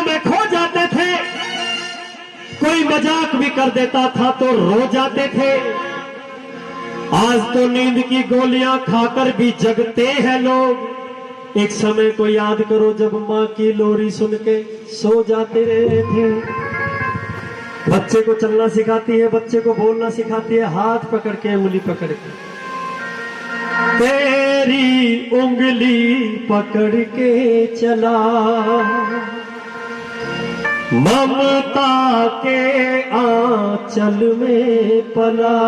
बातों में खो जाते थे, कोई मजाक भी कर देता था तो रो जाते थे। आज तो नींद की गोलियां खाकर भी जगते हैं लोग। एक समय को याद करो जब माँ की लोरी सुन के सो जाते रहे थे। बच्चे को चलना सिखाती है, बच्चे को बोलना सिखाती है, हाथ पकड़ के उंगली पकड़ के, तेरी उंगली पकड़ के चला, ममता के आंचल में पला,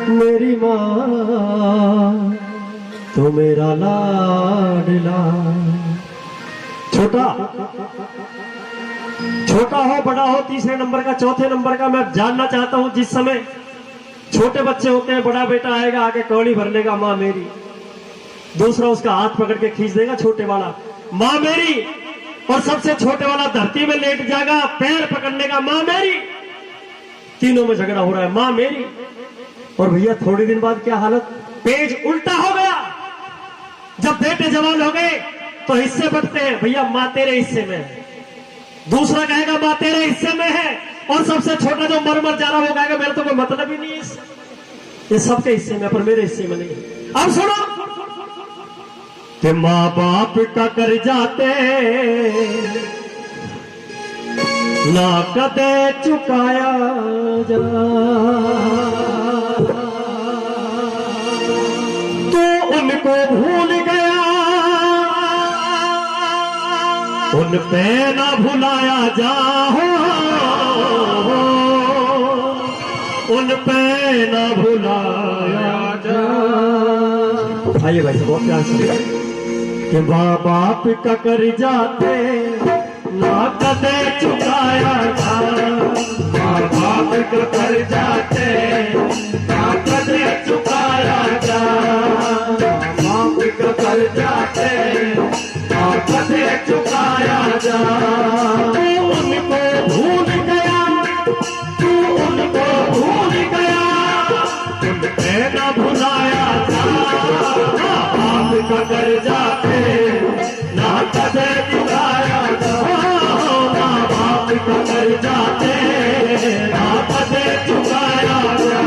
मेरी माँ तो मेरा लाडला। छोटा हो बड़ा हो, तीसरे नंबर का चौथे नंबर का, मैं जानना चाहता हूं जिस समय छोटे बच्चे होते हैं, बड़ा बेटा आएगा आगे कौड़ी भर लेगा माँ मेरी, दूसरा उसका हाथ पकड़ के खींच देगा छोटे वाला माँ मेरी, और सबसे छोटे वाला धरती में लेट जाएगा पैर पकड़ने का माँ मेरी। तीनों में झगड़ा हो रहा है माँ मेरी। और भैया थोड़ी दिन बाद क्या हालत, पेज उल्टा हो गया। जब बेटे जवान हो गए तो हिस्से बंटते हैं, भैया माँ तेरे हिस्से में है, दूसरा कहेगा माँ तेरे हिस्से में है, और सबसे छोटा जो मर जा रहा वो कहेगा मेरा तो कोई मतलब ही नहीं है इससे, ये सबके हिस्से में पर मेरे हिस्से में नहीं। अब सुनो कि माँ बाप का कर जाते ना कदे चुकाया जा, तो उनको भूल गया उन पे ना भुलाया जा, उन पे ना भुलाया जा। आइए भाई बहुत प्यार से कि माँ बाप का कर जाते ना कदे चुकाया जा, माँ बाप का कर जाते ना कदे चुकाया जा, माँ बाप का कर जाते ना कदे चुकाया जा। तू उनको भूल गया, तू उनको भूल गया, उन पे ना भुलाया जा, बाप का कर जाते ना कदे चुकाया जा, माँ बाप का कर जाते ना कदे चुकाया जा।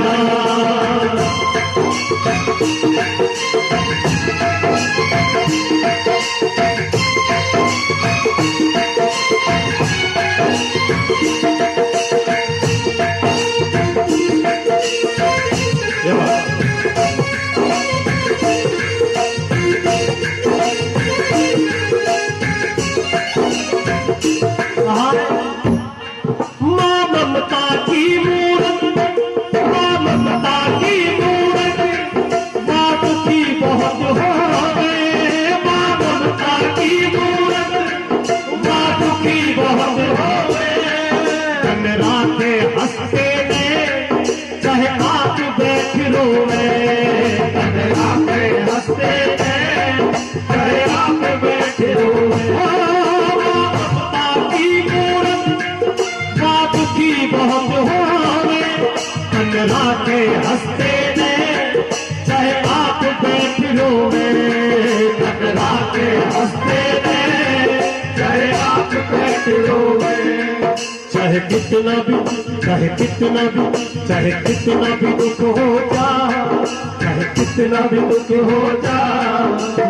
माँ ममता की मूरत, माँ ममता की मूरत, बाप की बहुत हो गए, माँ ममता की मूरत, बाप की बहुत हो गए। दिन रात हंसते में चाहे आप बैठ रोवे, दिन रात हंसते में चाहे आप बैठ रोवे। बहुत होवे कंगना के हंसते में चाहे आप बैठ रोवे, कंगना के हंसते में चाहे आप बैठ रोवे। चाहे कितना भी चाहे कितना भी चाहे कितना भी दुख हो जा, चाहे कितना भी दुख हो जा,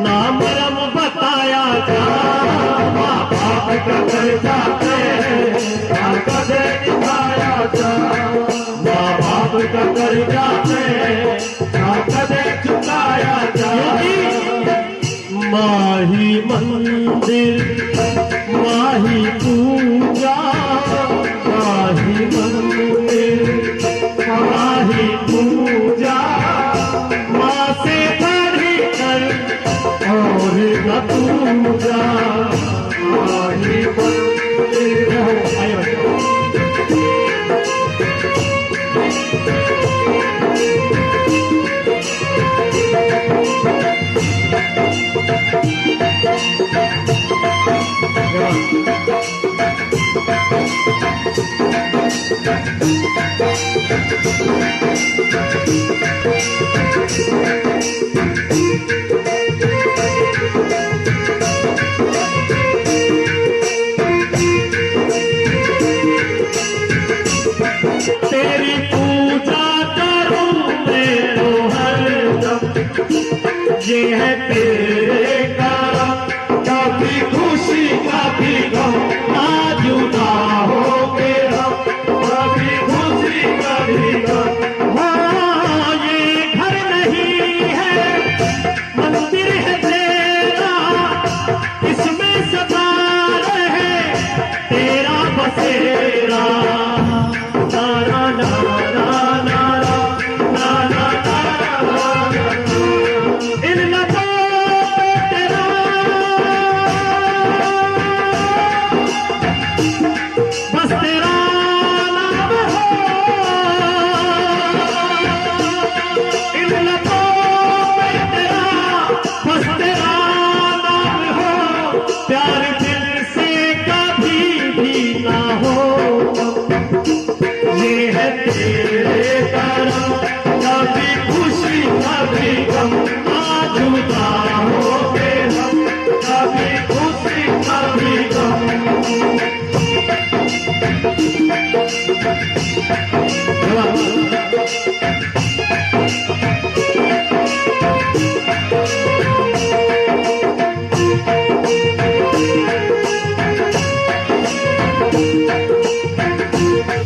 ना मरम बताया जा, माँ बाप का कर जाते ना कदे निभाया जा, माँ बाप का कर जाते ना कदे चुकाया जा। माही मंदिर माही पूजा, माही मंदिर माही पूजा, माँ से बढ़ी कर और न पूजा, माही मंदिर। है तेरे करम, कभी खुशी कभी गम, ना जुदा होंगे हम, कभी खुशी कभी गम। हाँ ये घर नहीं है मंदिर है तेरा, इसमें सदा रहे तेरा बसेरा। नारा नारा नारा नारा नारा, इन लबों पे तेरा बस तेरा नाम हो, इन लबों पे तेरा बस तेरा नाम हो, प्यार दिल से कभी भी ना हो। ये है तेरे करम, कभी खुशी कभी गम, ना जुदा होंगे हम, कभी खुशी कभी गम।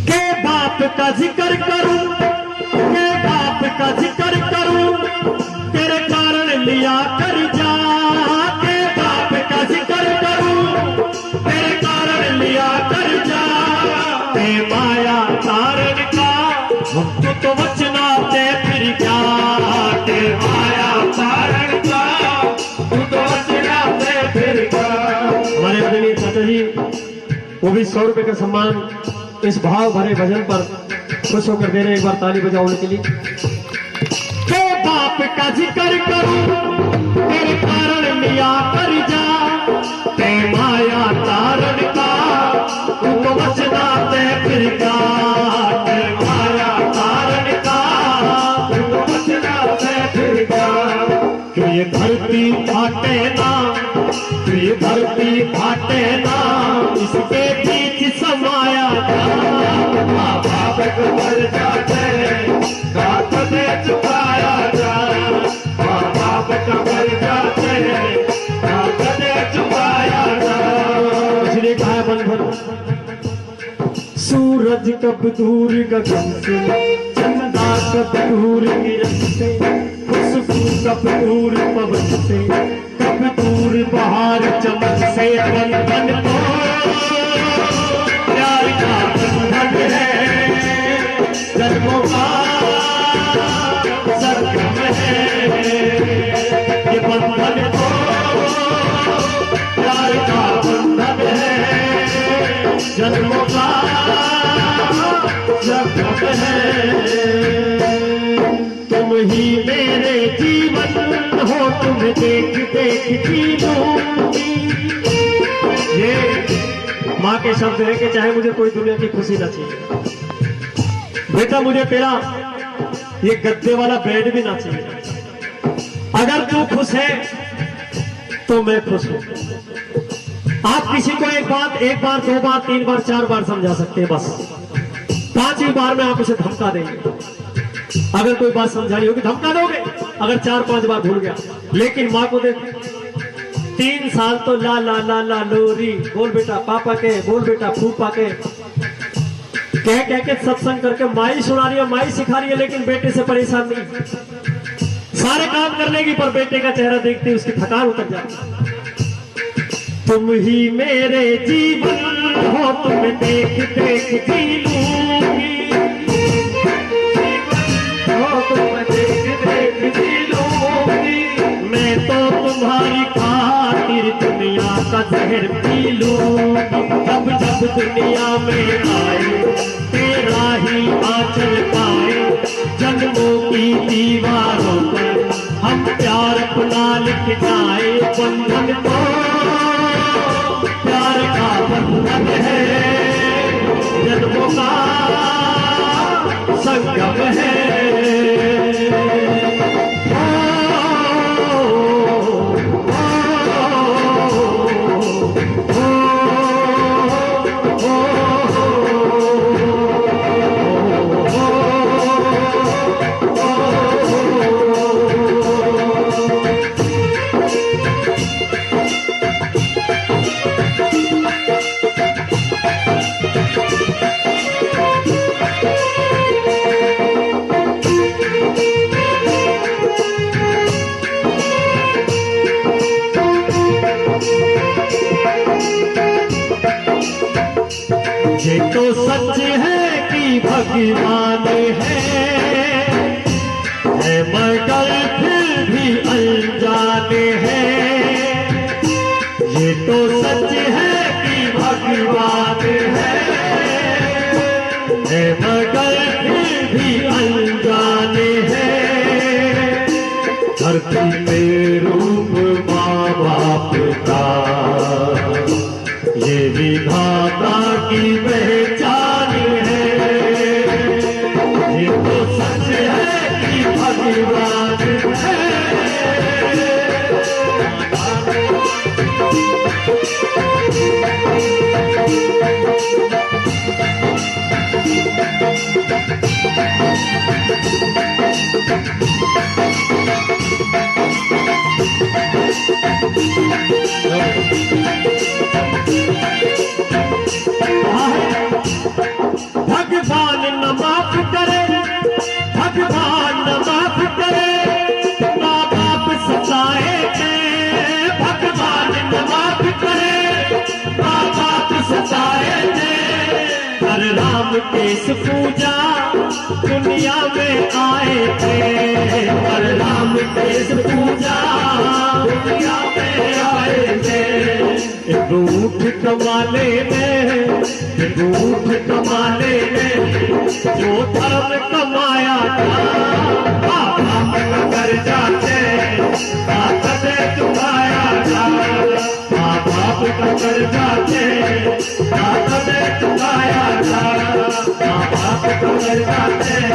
के बाप का जिक्र करूं, के बाप का जिक्र करूं, तेरे कारण लिया कर जा। के बाप का जिक्र करूं, तेरे कारण लिया कर जा। ते माया तारण का हमको तो बचना ते फिर क्या। ते माया तारण का तू तो बचना ते फिर क्या। हमारे आदरणीय चाचा जी वो भी 100 रुपए का सम्मान इस भाव भरे भजन पर खुश होकर दे रहे, एक बार ताली बजाओ उनके लिए। के बाप का जिक्र करूं, तेरे कारण लिया कर जा। ते माया तारण का तू तो बचना ते फिर क्या। ते माया तारण का तू तो बचना ते फिर क्या। क्यों ये धरती फाटे ना, क्यों ये धरती फाटे ना, इसके बीच समाया था। माँ बाप को मर जाते काट दे चुकाया जा। माँ बाप को मर जाते काट दे चुकाया जा। इसलिए कहा है बन भर, सूरज कब दूर गगन से, चंदा कब दूर किरण से, खुशबू कब दूर पवन से, कब दूर बहार चमन से। बंधन तो प्यार का बंधन है, जन्मों का संगम है। ये बंधन तो प्यार का बंधन है, जन्मों का संगम है। तुम ही मेरे जीवन हो, तुम देख देख जी लूंगी। ये माँ के शब्द है कि चाहे मुझे कोई दुनिया की खुशी ना चाहिए, बेटा मुझे तेरा ये गद्दे वाला बेड भी ना चाहिए। अगर तू खुश है तो मैं खुश हूं। आप किसी को एक बार 2 बार 3 बार 4 बार समझा सकते हैं, बस 5वीं बार में आप उसे धमका देंगे। अगर कोई बात समझानी होगी धमका दोगे, अगर 4-5 बार भूल गया। लेकिन माँ को देखो 3 साल तो ला ला ला ला लोरी, बोल बेटा पापा के, बोल बेटा फूफा के, कह के सत्संग करके माई सुना रही है, माई सिखा रही है, लेकिन बेटे से परेशान नहीं। सारे काम कर लेगी पर बेटे का चेहरा देखते उसकी थकान उतर जाती। तुम ही मेरे जीवन हो, तुम देख देख जी लूंगी। हो तुम देख देख जी लूंगी। मैं तो तुम्हारी खातिर दुनिया का जहर पी लूंगी। जब जब दुनिया में आए तेरा ही आंचल पाए, जन्मों की दीवारों पर हम प्यार अपना लिख जाए। बंधन तो प्यार का बंधन है, जन्मों का संगम है। ये तो सच है कि भगवान है मगर फिर भी अनजाने हैं। ये तो सच है कि भगवान है मगर फिर भी अनजाने हैं। धरती पे रूप माँ बाप का ये विधाता की पहचान है। ये तो सच है कि भगवान है। भगवान न माफ करे, भगवान न माफ करे, माँ बाप सताए थे। भगवान न माफ करे, माँ बाप सताए थे। हर राम केस पूजा दुनिया में आए थे। हर राम केस पूजा दुनिया में आए थे। एक ऊँट कमाने में, एक ऊँट कमाने में जो धर्म कमाया था। बाप का कर्जा थे ताकत चुकाया था। बाप का कर्जा थे ताकत चुकाया था। बाप का कर्जा थे